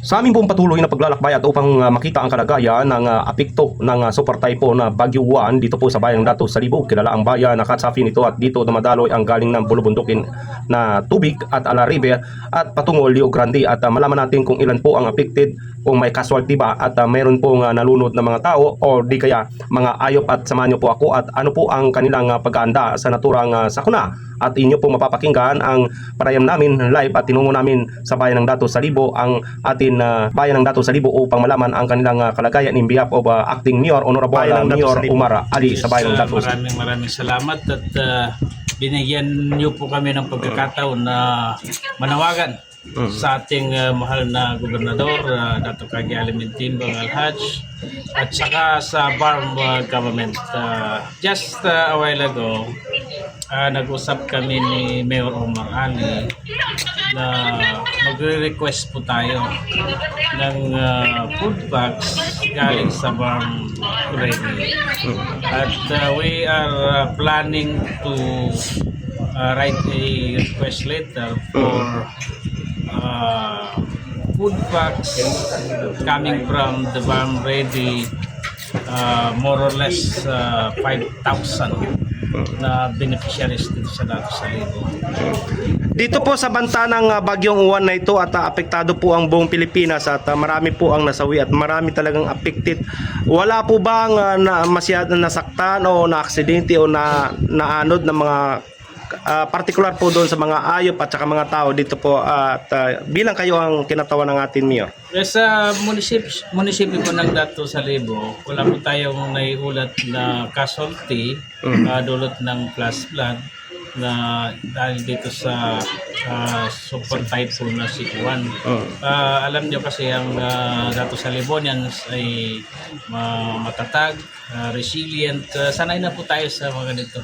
Sa aming pong patuloy na paglalakbay at upang makita ang kalagayan ng apekto ng super typhoon na Bagyo 1 dito po sa bayan ng Dato Salibo, kilala ang bayan na Katsafin ito at dito dumadaloy ang galing ng bulubundukin na tubig at Ala River at patungo Rio Grande at malaman natin kung ilan po ang affected, kung may casualty ba at mayroon pong nalunod na mga tao o di kaya mga ayop at samahan niyo po ako at ano po ang kanilang pag-aanda sa naturang sakuna. At inyo pong mapapakinggan ang parayam namin live at tinungo namin sa bayan ng Dato Salibo ang atin bayan ng Dato Salibo upang malaman ang kanilang kalagayan in behalf of Acting Mayor Honorable Mayor Umar Ali sa bayan ng Dato Salibo. Maraming salamat at binigyan niyo po kami ng pagkakataon na manawagan sa ating mahal na gobernador Dato Kagi Alimin Timbang Al-Haj at saka sa BARM government. Just a while ago, nag-usap kami ni Mayor Omar Ali na magre-request po tayo ng food bags galing sa BARM ready. At we are planning to write a request letter for food packs coming from the BARM ready, more or less 5,000 na beneficiaries dito sa Dato Salibo. Dito po sa banta ng bagyong uwan na ito at apektado po ang buong Pilipinas at marami po ang nasawi at marami talagang affected. Wala po bang masyadong nasaktan o na-aksidente o naanod ng mga particular po doon sa mga ayop at saka mga tao dito po at bilang kayo ang kinatawan ng ating mayor? Sa munisipyo po ng Dato Salibo, wala po tayong naiulat na casualty dulot ng flash flood na dahil dito sa super typhoon na Sichuan. Alam nyo kasi ang Dato Salibonians ay matatag, resilient. Sanay na po tayo sa mga ganito.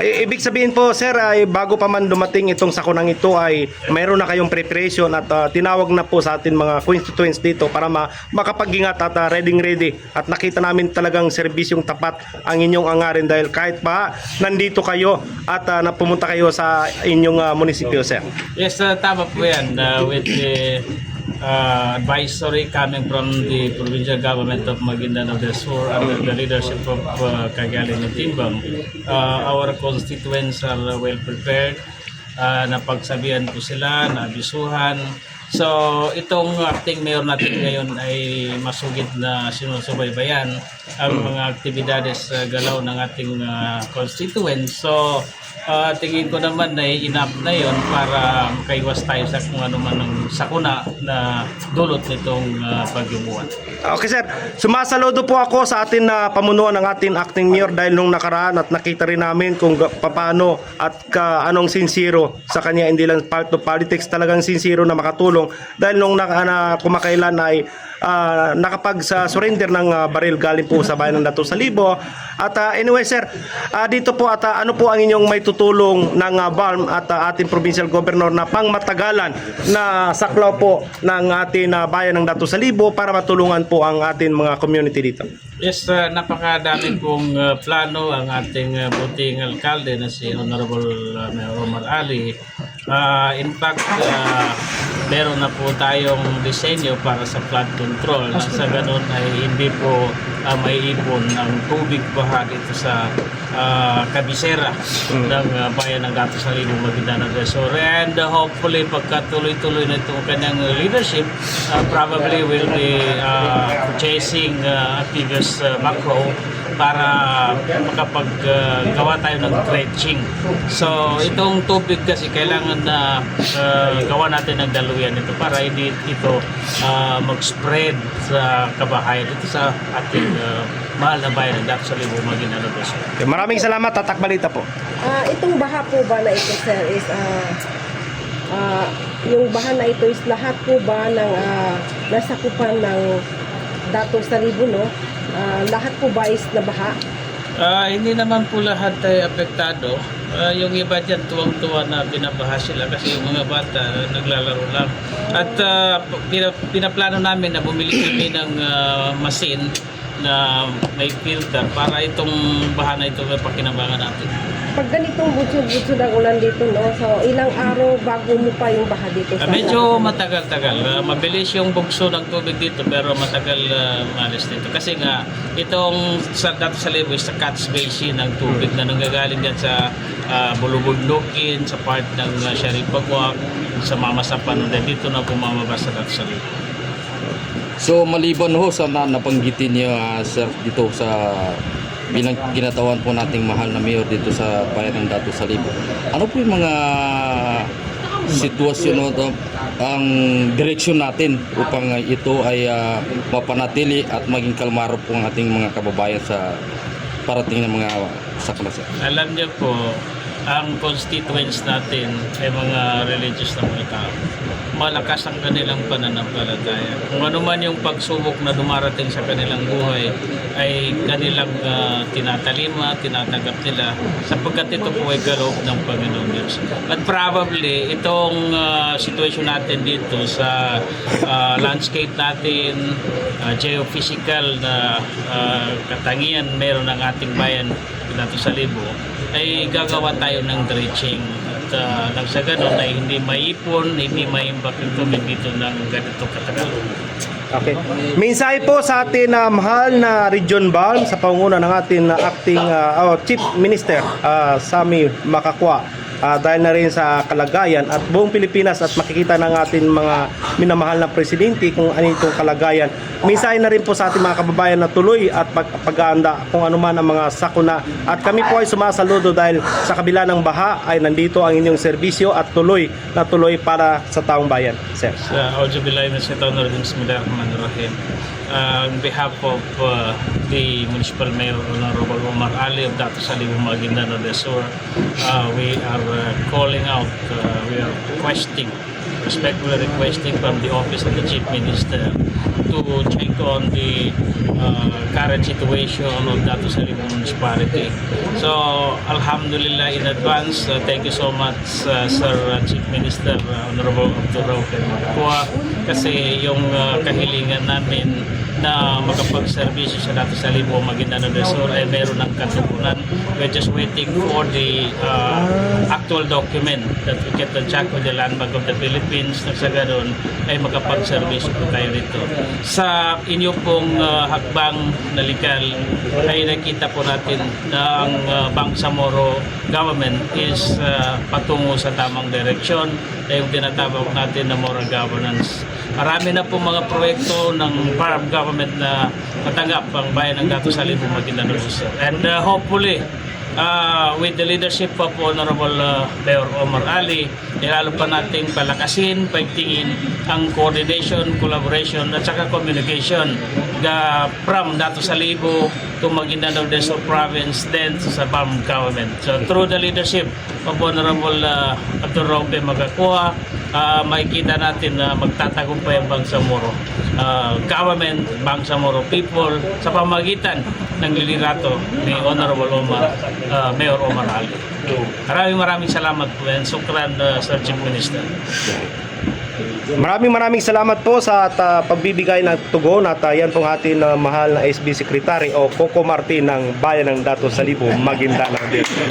Ibig sabihin po sir, ay bago pa man dumating itong sakunang ito ay mayroon na kayong preparation at tinawag na po sa atin mga constituents dito para makapag-ingat at ready at nakita namin talagang serbisyong tapat ang inyong angarin dahil kahit pa nandito kayo at napumunta kayo sa inyong munisipyo sir. Yes, tama po yan. With the advisory coming from the provincial government of Maguindanao del Sur under the leadership of Kagi Alimin Timbang, our constituents are well prepared. Napagsabihan po sila, nabisuhan. So itong acting mayor natin ngayon ay masugid na sinusubaybayan ang mga aktibidades galaw ng ating constituents. So tingin ko naman na enough na yon para makaiwas tayo sa kung ano man ng sakuna na dulot nitong bagyong uwan. Okay sir, sumasaludo po ako sa atin na pamunuan ng ating acting mayor dahil nung nakaraan at nakita rin namin kung paano at anong sincero sa kanya, hindi lang part of politics, talagang sincero na makatulong dahil nung kumakailan ay nakapag-surrender ng baril galing po sa bayan ng Dato Salibo. At anyway sir, dito po at ano po ang inyong may tutulong ng BARM at ating provincial governor na pangmatagalan na saklaw po ng ating bayan ng Dato Salibo para matulungan po ang ating mga community dito? Yes, napakadami pong plano ang ating buting alkalde na si Honorable Mayor Omar Ali. In fact, meron na po tayong disenyo para sa flood control. Sa ganun ay hindi po maiipon ang tubig baha dito sa kabisera ng bayan ng Dato Salibo, Maguindanao del Sur. And hopefully pagkatuloy-tuloy na itong kanyang leadership, probably will be purchasing previous macro para makapaggawa tayo ng dredging. So itong tubig kasi kailangan na gawa natin ng daluyan ito para hindi ito mag-spread sa kabahayan dito sa ating mahal na bayan ng Dato Salibo, Maguindanao del Sur. Okay, maraming salamat, Tatak Balita po. Itong baha po ba na ito sir is yung baha na ito is lahat po ba ng nasakupan ng Dato Salibo, no? Lahat po ba is nabaha? Hindi naman po lahat ay apektado. Yung iba dyan tuwang-tuwa na binabaha sila kasi yung mga bata naglalaro lang. At pinaplano namin na bumili kami ng machine na may filter para itong baha na ito may pakinabangan natin. pag ganitong butsod-butsod ang ulan dito, no? So, ilang araw bago mo pa yung baha dito sa Medyo matagal-tagal. Mabilis yung bugso ng tubig dito pero matagal umalis dito. Kasi nga, itong dato sa Libo is sa catch basin ng tubig na nanggagaling dyan sa Bulubundukin, sa part ng Sharipagwak, sa Mamasapan. Dito na pumamabas sa dato sa Libo. So maliban ho sa napanggitin niyo sir dito sa bilang ginatawan po nating mahal na mayor dito sa bayan ng Dato Salibo. Ano po yung mga sitwasyon o ang direksyon natin upang ito ay mapanatili at maging kalmaro po ang ating mga kababayan sa parating ng mga sakuna, sir? Alam niyo po, ang constituents natin ay mga religious na mga tao. Malakas ang kanilang pananampalataya. Kung ano man yung pagsubok na dumarating sa kanilang buhay ay kanilang tinatalima, tinatanggap nila sapagkat ito po ay kaloob ng Panginoon Diyos. At probably itong situation natin dito sa landscape natin, geophysical na katangian meron ng ating bayan dito sa Libo, ay gagawa tayo ng dredging at nang sa ganun ay hindi maipon, hindi maimbak yung tubig dito ng ganito katagal. Okay. Mensahe po sa atin na mahal na Region Balm sa pangunguna ng ating acting Chief Minister Sammy Makakwa. Dahil na rin sa kalagayan at buong Pilipinas at makikita ng ating mga minamahal na presidente kung ano itong kalagayan. Mensahe na rin po sa ating mga kababayan na tuloy at pag-aanda kung ano man ang mga sakuna. At kami po ay sumasaludo dahil sa kabila ng baha ay nandito ang inyong serbisyo at tuloy na tuloy para sa taong bayan. Sir. Sa Aujubilay na sa taon na rin Bismillahirrahmanirrahim. On behalf of the Municipal Mayor Honorable Omar Ali of Dato Salibo, Maguindanao del Sur, we are calling out, we are respectfully requesting from the Office of the Chief Minister to check on the current situation of Dato Salibo Municipality. So, Alhamdulillah in advance, thank you so much, Sir Chief Minister Honorable Abdul Rauf Makakwa, kasi yung kahilingan namin na makapag-servisyo sa Dato Salibo, Maguindanao del Sur ay meron ng katugunan. We're just waiting for the actual document that we get to check with the Land Bank of the Philippines na sa ganun ay makapag-servisyo po tayo rito. Sa inyo pong hakbang na legal ay nakita po natin na ang Bangsamoro government is patungo sa tamang direksyon na yung tinatawag natin na moral governance. Marami na po mga proyekto ng farm government na natanggap ang bayan ng Dato Salibo, Maguindanao del Sur. And hopefully, with the leadership of Honorable Mayor Omar Ali, lalo pa nating palakasin, paigtingin ang coordination, collaboration at saka communication from Dato Salibo to Maguindanao del Sur Province, then sa BAM government. So through the leadership of Honorable Abdul Rauf Makakwa, makikita natin na magtatagumpay ang Bangsamoro government, Bangsamoro people sa pamagitan ng liderato ni Honorable Mayor Omar Ali. Maraming salamat po and sukran, Sir Chief Minister. Maraming salamat po sa pagbibigay ng tugon at yan pong ating mahal na SB Secretary o Coco Martin ng Bayan ng Dato Salibo, Maguindanao del Sur.